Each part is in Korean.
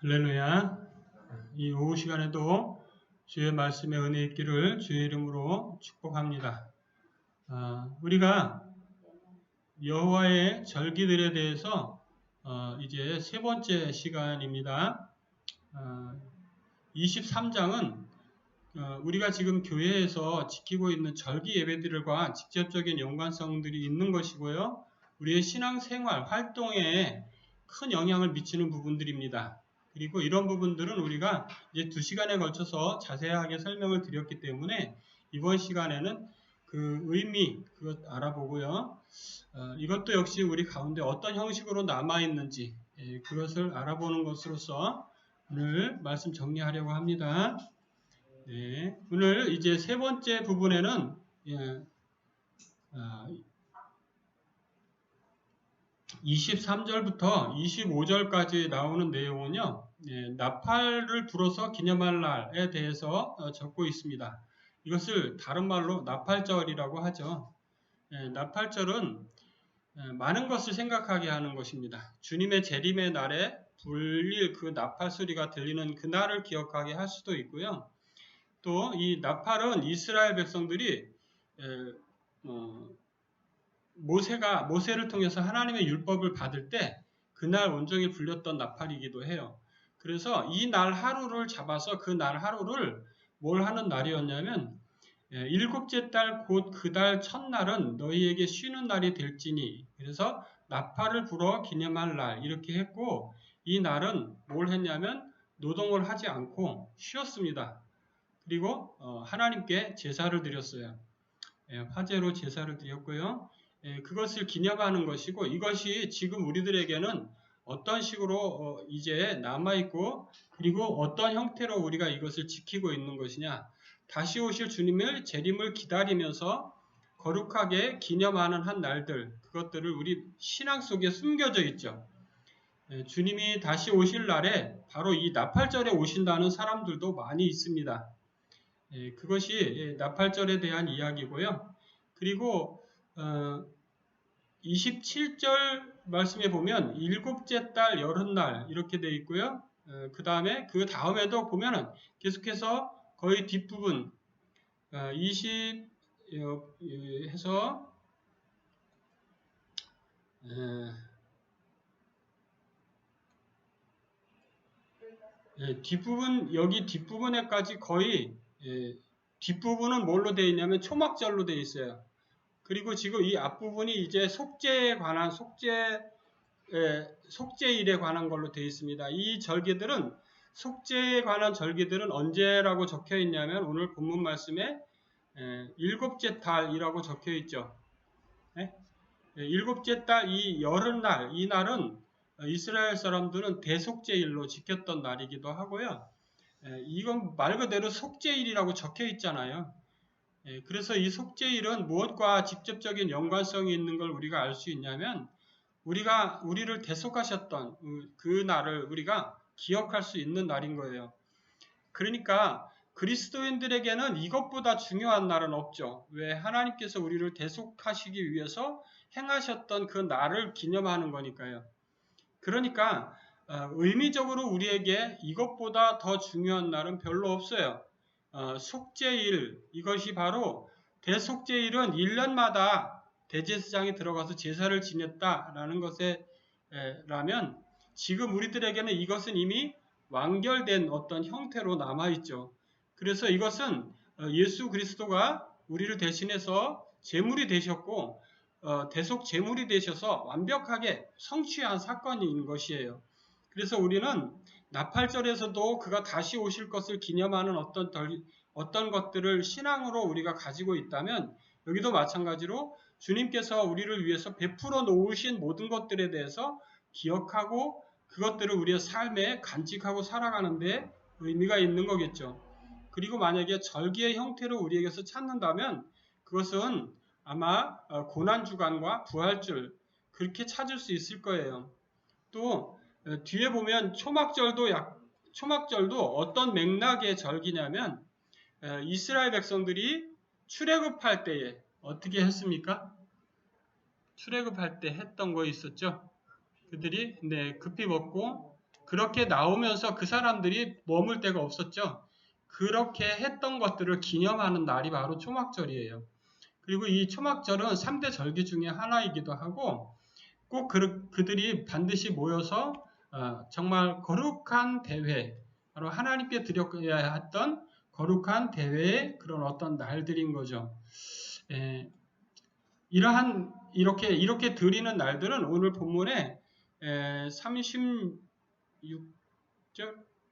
할렐루야. 이 오후 시간에도 주의 말씀의 은혜 있기를 주의 이름으로 축복합니다. 우리가 여호와의 절기들에 대해서 이제 세 번째 시간입니다. 23장은 우리가 지금 교회에서 지키고 있는 절기 예배들과 직접적인 연관성들이 있는 것이고요. 우리의 신앙생활, 활동에 큰 영향을 미치는 부분들입니다. 그리고 이런 부분들은 우리가 이제 2시간에 걸쳐서 자세하게 설명을 드렸기 때문에 이번 시간에는 그 의미, 그것 알아보고요. 이것도 역시 우리 가운데 어떤 형식으로 남아있는지 그것을 알아보는 것으로서 오늘 말씀 정리하려고 합니다. 네, 오늘 이제 세 번째 부분에는 23절부터 25절까지 나오는 내용은요, 나팔을 불어서 기념할 날에 대해서 적고 있습니다. 이것을 다른 말로 나팔절이라고 하죠. 나팔절은 많은 것을 생각하게 하는 것입니다. 주님의 재림의 날에 불릴 그 나팔 소리가 들리는 그날을 기억하게 할 수도 있고요. 또 이 나팔은 이스라엘 백성들이 모세를 통해서 하나님의 율법을 받을 때 그날 온종일 불렸던 나팔이기도 해요. 그래서 이 날 하루를 잡아서 그 날 하루를 뭘 하는 날이었냐면 일곱째 달 곧 그 달 첫날은 너희에게 쉬는 날이 될지니, 그래서 나팔을 불어 기념할 날 이렇게 했고, 이 날은 뭘 했냐면 노동을 하지 않고 쉬었습니다. 그리고 하나님께 제사를 드렸어요. 화제로 제사를 드렸고요. 그것을 기념하는 것이고, 이것이 지금 우리들에게는 어떤 식으로 이제 남아있고, 그리고 어떤 형태로 우리가 이것을 지키고 있는 것이냐, 다시 오실 주님의 재림을 기다리면서 거룩하게 기념하는 한 날들, 그것들을 우리 신앙 속에 숨겨져 있죠. 주님이 다시 오실 날에 바로 이 나팔절에 오신다는 사람들도 많이 있습니다. 그것이 나팔절에 대한 이야기고요. 그리고 27절 말씀에 보면 일곱째 달 열흔날 이렇게 되어 있고요. 그 다음에도 보면은 계속해서 거의 뒷부분 20 해서 여기 뒷부분에까지 거의 뒷부분은 뭘로 되어 있냐면 초막절로 되어 있어요. 그리고 지금 이 앞부분이 이제 속죄에 관한 속죄일에 관한 걸로 되어 있습니다. 이 절기들은 속죄에 관한 절기들은 언제라고 적혀 있냐면 오늘 본문 말씀에 일곱째 달이라고 적혀 있죠. 일곱째 달 이 열흘날, 이 날은 이스라엘 사람들은 대속죄일로 지켰던 날이기도 하고요. 이건 말 그대로 속죄일이라고 적혀 있잖아요. 그래서 이 속죄일은 무엇과 직접적인 연관성이 있는 걸 우리가 알 수 있냐면, 우리를 대속하셨던 그 날을 우리가 기억할 수 있는 날인 거예요. 그러니까 그리스도인들에게는 이것보다 중요한 날은 없죠. 왜? 하나님께서 우리를 대속하시기 위해서 행하셨던 그 날을 기념하는 거니까요. 그러니까 의미적으로 우리에게 이것보다 더 중요한 날은 별로 없어요. 속죄일, 이것이 바로 대속죄일은 1년마다 대제사장이 들어가서 제사를 지냈다라는 것에 라면, 지금 우리들에게는 이것은 이미 완결된 어떤 형태로 남아있죠. 그래서 이것은 예수 그리스도가 우리를 대신해서 제물이 되셨고 대속 제물이 되셔서 완벽하게 성취한 사건인 것이에요. 그래서 우리는 나팔절에서도 그가 다시 오실 것을 기념하는 어떤 것들을 신앙으로 우리가 가지고 있다면, 여기도 마찬가지로 주님께서 우리를 위해서 베풀어 놓으신 모든 것들에 대해서 기억하고 그것들을 우리의 삶에 간직하고 살아가는 데 의미가 있는 거겠죠. 그리고 만약에 절기의 형태로 우리에게서 찾는다면 그것은 아마 고난주간과 부활절, 그렇게 찾을 수 있을 거예요. 또 뒤에 보면 초막절도 어떤 맥락의 절기냐면, 이스라엘 백성들이 출애굽할 때에 어떻게 했습니까? 출애굽할 때 했던 거 있었죠. 그들이 급히 먹고 그렇게 나오면서 그 사람들이 머물 데가 없었죠. 그렇게 했던 것들을 기념하는 날이 바로 초막절이에요. 그리고 이 초막절은 3대 절기 중에 하나이기도 하고 꼭 그들이 반드시 모여서 정말 거룩한 대회, 바로 하나님께 드려야 했던 거룩한 대회의 그런 어떤 날들인 거죠. 이렇게 드리는 날들은 오늘 본문에 36절,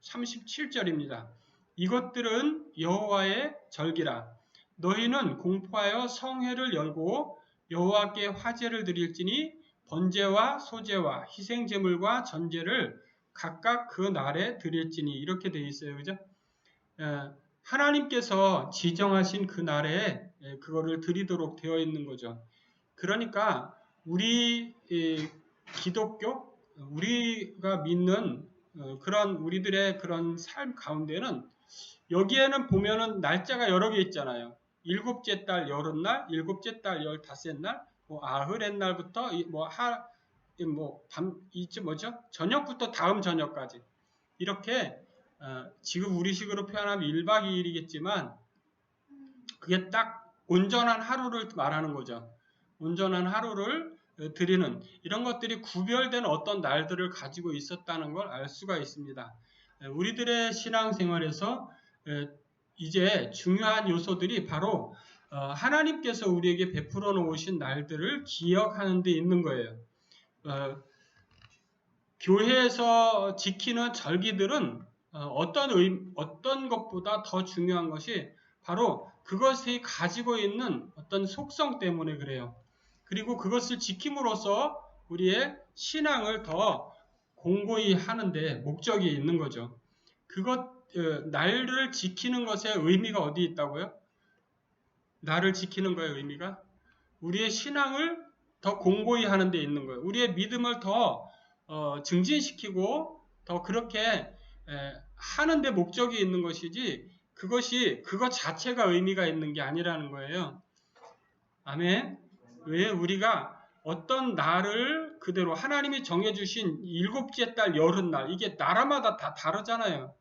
37절입니다. 이것들은 여호와의 절기라. 너희는 공포하여 성회를 열고 여호와께 화제를 드릴지니 번제와 소제와 희생제물과 전제를 각각 그 날에 드릴지니 이렇게 되어 있어요. 그죠? 하나님께서 지정하신 그 날에 그거를 드리도록 되어 있는 거죠. 그러니까 우리 기독교, 우리가 믿는 그런 우리들의 그런 삶 가운데는 여기에는 보면은 날짜가 여러 개 있잖아요. 일곱째 달 열흔날, 일곱째 달 열다섯날, 아흐렛 날부터 저녁부터 다음 저녁까지 이렇게 지금 우리식으로 표현하면 1박 2일이겠지만 그게 딱 온전한 하루를 말하는 거죠. 온전한 하루를 드리는 이런 것들이 구별된 어떤 날들을 가지고 있었다는 걸 알 수가 있습니다. 우리들의 신앙생활에서 이제 중요한 요소들이 바로 하나님께서 우리에게 베풀어 놓으신 날들을 기억하는 데 있는 거예요. 교회에서 지키는 절기들은 어떤 것보다 더 중요한 것이 바로 그것이 가지고 있는 어떤 속성 때문에 그래요. 그리고 그것을 지킴으로써 우리의 신앙을 더 공고히 하는데 목적이 있는 거죠. 날을 지키는 것의 의미가 어디 있다고요? 날을 지키는 거의 의미가 우리의 신앙을 더 공고히 하는 데 있는 거예요. 우리의 믿음을 더 증진시키고 더 그렇게 하는 데 목적이 있는 것이지 그것 자체가 의미가 있는 게 아니라는 거예요. 아멘. 왜 우리가 어떤 날을 그대로 하나님이 정해주신 일곱째 달 열흔날 이게 나라마다 다 다르잖아요.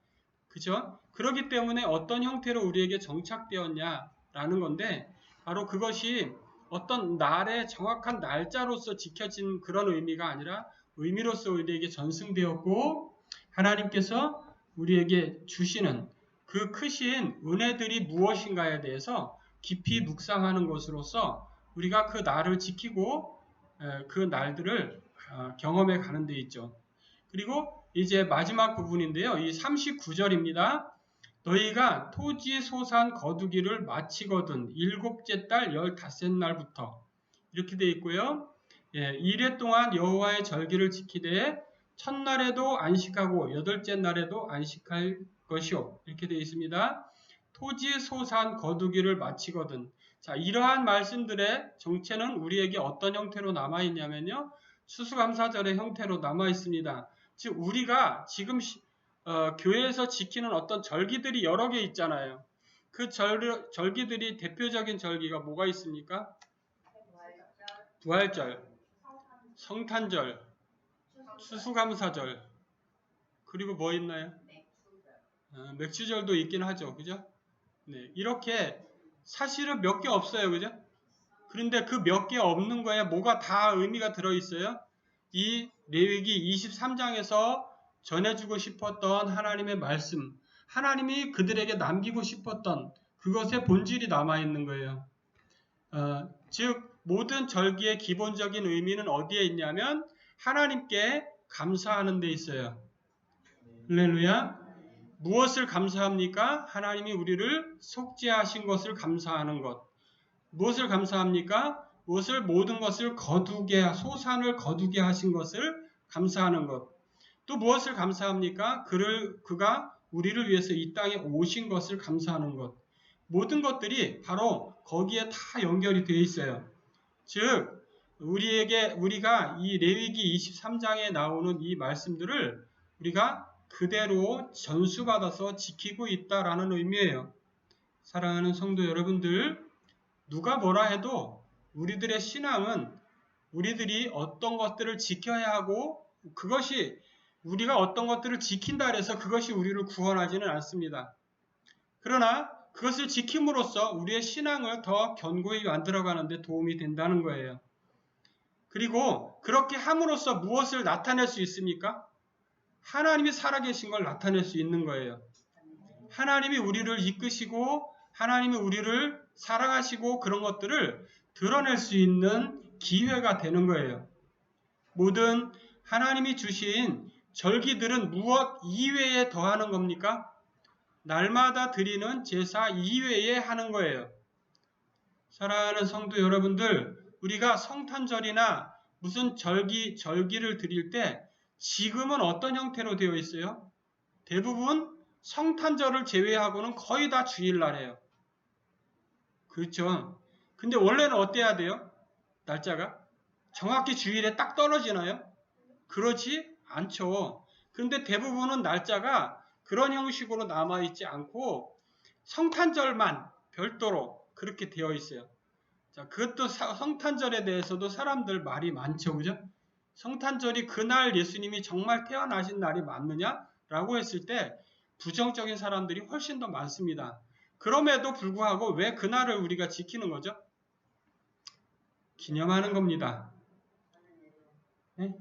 그죠? 그렇기 때문에 어떤 형태로 우리에게 정착되었냐라는 건데 바로 그것이 어떤 날의 정확한 날짜로서 지켜진 그런 의미가 아니라 의미로서 우리에게 전승되었고 하나님께서 우리에게 주시는 그 크신 은혜들이 무엇인가에 대해서 깊이 묵상하는 것으로서 우리가 그 날을 지키고 그 날들을 경험해 가는 데 있죠. 그리고 이제 마지막 부분인데요. 이 39절입니다. 너희가 토지 소산 거두기를 마치거든 일곱째 달 열다섯날부터 이렇게 되어 있고요. 이래 동안 여호와의 절기를 지키되 첫날에도 안식하고 여덟째 날에도 안식할 것이요. 이렇게 되어 있습니다. 토지 소산 거두기를 마치거든. 자, 이러한 말씀들의 정체는 우리에게 어떤 형태로 남아있냐면요. 추수감사절의 형태로 남아있습니다. 즉 우리가 지금 교회에서 지키는 어떤 절기들이 여러 개 있잖아요. 그 절기들이 대표적인 절기가 뭐가 있습니까? 부활절, 성탄절, 추수감사절, 그리고 뭐 있나요? 맥주절도 있긴 하죠. 그죠? 네, 이렇게 사실은 몇 개 없어요. 그죠? 그런데 그 몇 개 없는 거에 뭐가 다 의미가 들어있어요? 이 레위기 23장에서 전해주고 싶었던 하나님의 말씀, 하나님이 그들에게 남기고 싶었던 그것의 본질이 남아있는 거예요. 즉 모든 절기의 기본적인 의미는 어디에 있냐면 하나님께 감사하는 데 있어요. 할렐루야. 무엇을 감사합니까? 하나님이 우리를 속죄하신 것을 감사하는 것. 무엇을 감사합니까? 모든 것을 소산을 거두게 하신 것을 감사하는 것. 또 무엇을 감사합니까? 그가 우리를 위해서 이 땅에 오신 것을 감사하는 것. 모든 것들이 바로 거기에 다 연결이 되어 있어요. 즉, 우리가 이 레위기 23장에 나오는 이 말씀들을 우리가 그대로 전수받아서 지키고 있다라는 의미예요. 사랑하는 성도 여러분들, 누가 뭐라 해도 우리들의 신앙은 우리들이 어떤 것들을 지켜야 하고 그것이 우리가 어떤 것들을 지킨다 해서 그것이 우리를 구원하지는 않습니다. 그러나 그것을 지킴으로써 우리의 신앙을 더 견고히 만들어가는 데 도움이 된다는 거예요. 그리고 그렇게 함으로써 무엇을 나타낼 수 있습니까? 하나님이 살아계신 걸 나타낼 수 있는 거예요. 하나님이 우리를 이끄시고 하나님이 우리를 사랑하시고 그런 것들을 드러낼 수 있는 기회가 되는 거예요. 모든 하나님이 주신 절기들은 무엇 이외에 더하는 겁니까? 날마다 드리는 제사 이외에 하는 거예요. 사랑하는 성도 여러분들, 우리가 성탄절이나 무슨 절기를 드릴 때 지금은 어떤 형태로 되어 있어요? 대부분 성탄절을 제외하고는 거의 다 주일날이에요. 그렇죠? 근데 원래는 어때야 돼요? 날짜가? 정확히 주일에 딱 떨어지나요? 그렇지 않죠. 그런데 대부분은 날짜가 그런 형식으로 남아있지 않고 성탄절만 별도로 그렇게 되어 있어요. 자, 그것도 성탄절에 대해서도 사람들 말이 많죠. 그죠? 성탄절이 그날 예수님이 정말 태어나신 날이 맞느냐? 라고 했을 때 부정적인 사람들이 훨씬 더 많습니다. 그럼에도 불구하고 왜 그날을 우리가 지키는 거죠? 기념하는 겁니다. 네?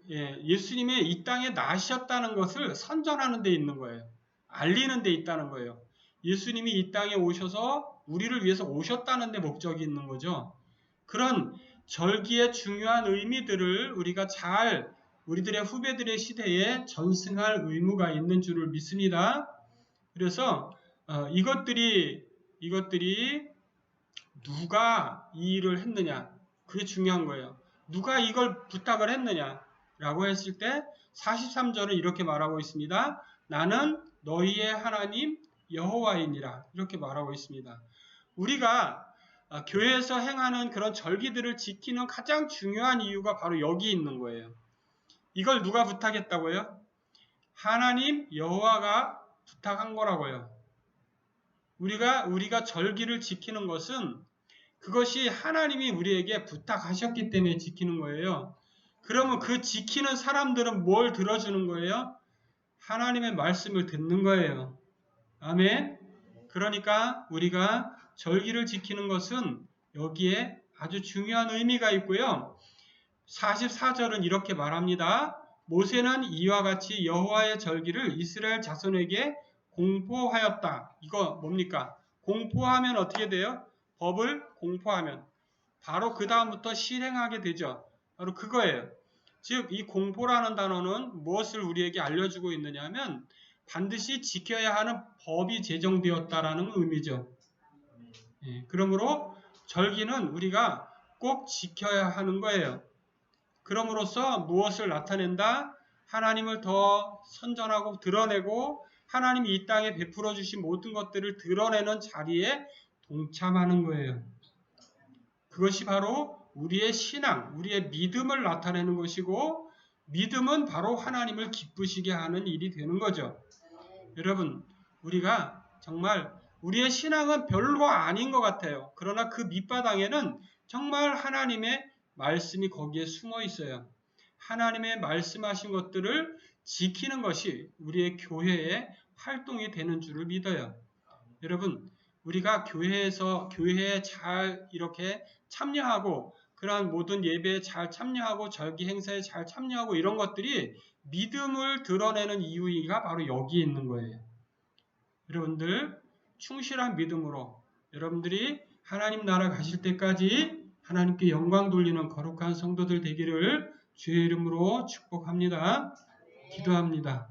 예수님이 이 땅에 나셨다는 것을 선전하는 데 있는 거예요. 알리는 데 있다는 거예요. 예수님이 이 땅에 오셔서 우리를 위해서 오셨다는 데 목적이 있는 거죠. 그런 절기의 중요한 의미들을 우리가 잘 우리들의 후배들의 시대에 전승할 의무가 있는 줄을 믿습니다. 그래서 이것들이 누가 이 일을 했느냐, 그게 중요한 거예요. 누가 이걸 부탁을 했느냐라고 했을 때 43절은 이렇게 말하고 있습니다. 나는 너희의 하나님 여호와이니라, 이렇게 말하고 있습니다. 우리가 교회에서 행하는 그런 절기들을 지키는 가장 중요한 이유가 바로 여기 있는 거예요. 이걸 누가 부탁했다고요? 하나님 여호와가 부탁한 거라고요. 우리가 절기를 지키는 것은 그것이 하나님이 우리에게 부탁하셨기 때문에 지키는 거예요. 그러면 그 지키는 사람들은 뭘 들어주는 거예요? 하나님의 말씀을 듣는 거예요. 아멘. 그러니까 우리가 절기를 지키는 것은 여기에 아주 중요한 의미가 있고요. 44절은 이렇게 말합니다. 모세는 이와 같이 여호와의 절기를 이스라엘 자손에게 공포하였다. 이거 뭡니까? 공포하면 어떻게 돼요? 법을 공포하면 바로 그 다음부터 실행하게 되죠. 바로 그거예요. 즉 이 공포라는 단어는 무엇을 우리에게 알려주고 있느냐 하면 반드시 지켜야 하는 법이 제정되었다라는 의미죠. 그러므로 절기는 우리가 꼭 지켜야 하는 거예요. 그럼으로써 무엇을 나타낸다? 하나님을 더 선전하고 드러내고 하나님이 이 땅에 베풀어 주신 모든 것들을 드러내는 자리에 동참하는 거예요. 그것이 바로 우리의 신앙, 우리의 믿음을 나타내는 것이고 믿음은 바로 하나님을 기쁘시게 하는 일이 되는 거죠. 여러분, 우리가 정말 우리의 신앙은 별거 아닌 것 같아요. 그러나 그 밑바닥에는 정말 하나님의 말씀이 거기에 숨어 있어요. 하나님의 말씀하신 것들을 지키는 것이 우리의 교회의 활동이 되는 줄을 믿어요. 여러분, 우리가 교회에 잘 이렇게 참여하고 그러한 모든 예배에 잘 참여하고 절기 행사에 잘 참여하고 이런 것들이 믿음을 드러내는 이유가 바로 여기 있는 거예요. 여러분들 충실한 믿음으로 여러분들이 하나님 나라 가실 때까지 하나님께 영광 돌리는 거룩한 성도들 되기를 주의 이름으로 축복합니다. 기도합니다.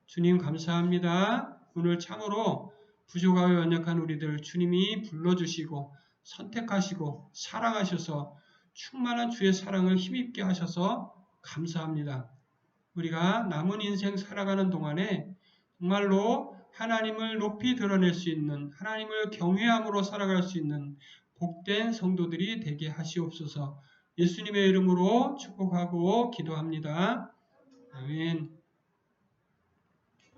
주님 감사합니다. 오늘 참으로 부족하고 연약한 우리들 주님이 불러주시고 선택하시고 사랑하셔서 충만한 주의 사랑을 힘입게 하셔서 감사합니다. 우리가 남은 인생 살아가는 동안에 정말로 하나님을 높이 드러낼 수 있는 하나님을 경외함으로 살아갈 수 있는 복된 성도들이 되게 하시옵소서. 예수님의 이름으로 축복하고 기도합니다. 아멘.